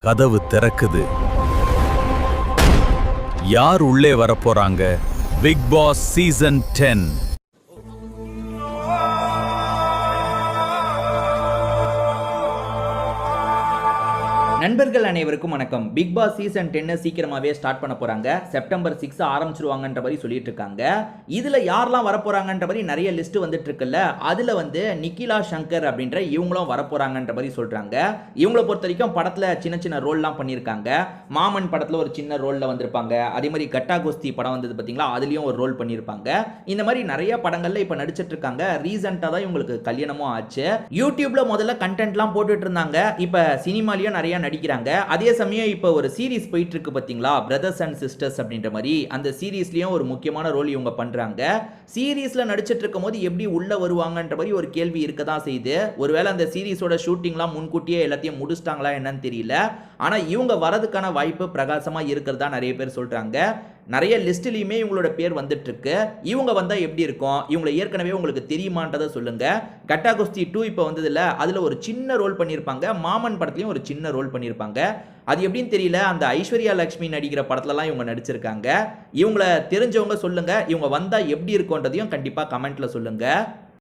கதவு திறக்குது. யார் உள்ளே வரப்போறாங்க? Big Boss season 10. நண்பர்கள் அனைவருக்கும் வணக்கம். பிக் பாஸ் சீசன் 10 சீக்கிரமாவே ஸ்டார்ட் பண்ண போறாங்க. செப்டம்பர் 6 ஆரம்பிச்சிருவாங்கன்ற மாதிரி சொல்லிட்டு இருக்காங்க. இதுல யாரெல்லாம் வரப்போறாங்கன்ற மாதிரி நிறைய லிஸ்ட் வந்துட்டு இருக்குல்ல, அதுல நிக்கிலா சங்கர் அப்படின்ற இவங்களும் வரப்போறாங்கன்ற மாதிரி சொல்றாங்க. இவங்களை பொறுத்த வரைக்கும் படத்துல சின்ன சின்ன ரோல்லாம் பண்ணியிருக்காங்க. மாமன் படத்துல ஒரு சின்ன ரோல்ல வந்திருப்பாங்க. அதே மாதிரி கட்டா கோஸ்தி படம் வந்தது பாத்தீங்களா, அதுலயும் ஒரு ரோல் பண்ணியிருப்பாங்க. இந்த மாதிரி நிறைய படங்கள்ல இப்ப நடிச்சிட்டு இருக்காங்க. ரீசெண்டா தான் இவங்களுக்கு கல்யாணமும் ஆச்சு. யூடியூப்ல முதல்ல கண்டென்ட்லாம் போட்டுட்டு இருந்தாங்க. இப்ப சினிமாலயும் நிறைய நடிக்கிறாங்க. அதே சமயம் இப்போ ஒரு சீரிஸ் போயிட்டு இருக்கு பாத்தீங்களா, பிரதர்ஸ் அண்ட் சிஸ்டர்ஸ் அப்படின்ற மாதிரி. அந்த சீரிஸ்லயும் ஒரு முக்கியமான ரோல் இவங்க பண்றாங்க. சீரிஸ்ல நடிச்சிட்டு இருக்கும்போது எப்படி உள்ள வருவாங்கன்ற மாதிரி ஒரு கேள்வி இருக்க தான் செய்யுது. ஒருவேளை அந்த சீரிஸோட ஷூட்டிங்லாம் முன்கூட்டியே எல்லாத்தையும் முடிச்சிட்டாங்களா என்னன்னு தெரியல. ஆனா இவங்க வரதுக்கான வாய்ப்பு பிரகாசமா இருக்கிறதா நிறைய பேர் சொல்றாங்க. நிறைய லிஸ்ட்லயுமே இவங்களோட பேர் வந்துட்டு இருக்கு. இவங்க வந்தா எப்படி இருக்கும்? இவங்களை ஏற்கனவே உங்களுக்கு தெரியுமான்றதை சொல்லுங்க. கட்டா குஸ்தி 2 இப்போ வந்ததுல அதுல ஒரு சின்ன ரோல் பண்ணியிருப்பாங்க. மாமன் படத்துலயும் ஒரு சின்ன ரோல் பண்ணியிருப்பாங்க. அது எப்படின்னு தெரியல. அந்த ஐஸ்வர்யா லட்சுமி நடிக்கிற படத்துலலாம் இவங்க நடிச்சிருக்காங்க. இவங்களை தெரிஞ்சவங்க சொல்லுங்க. இவங்க வந்தா எப்படி இருக்கும்ன்றதையும் கண்டிப்பா கமெண்ட்ல சொல்லுங்க.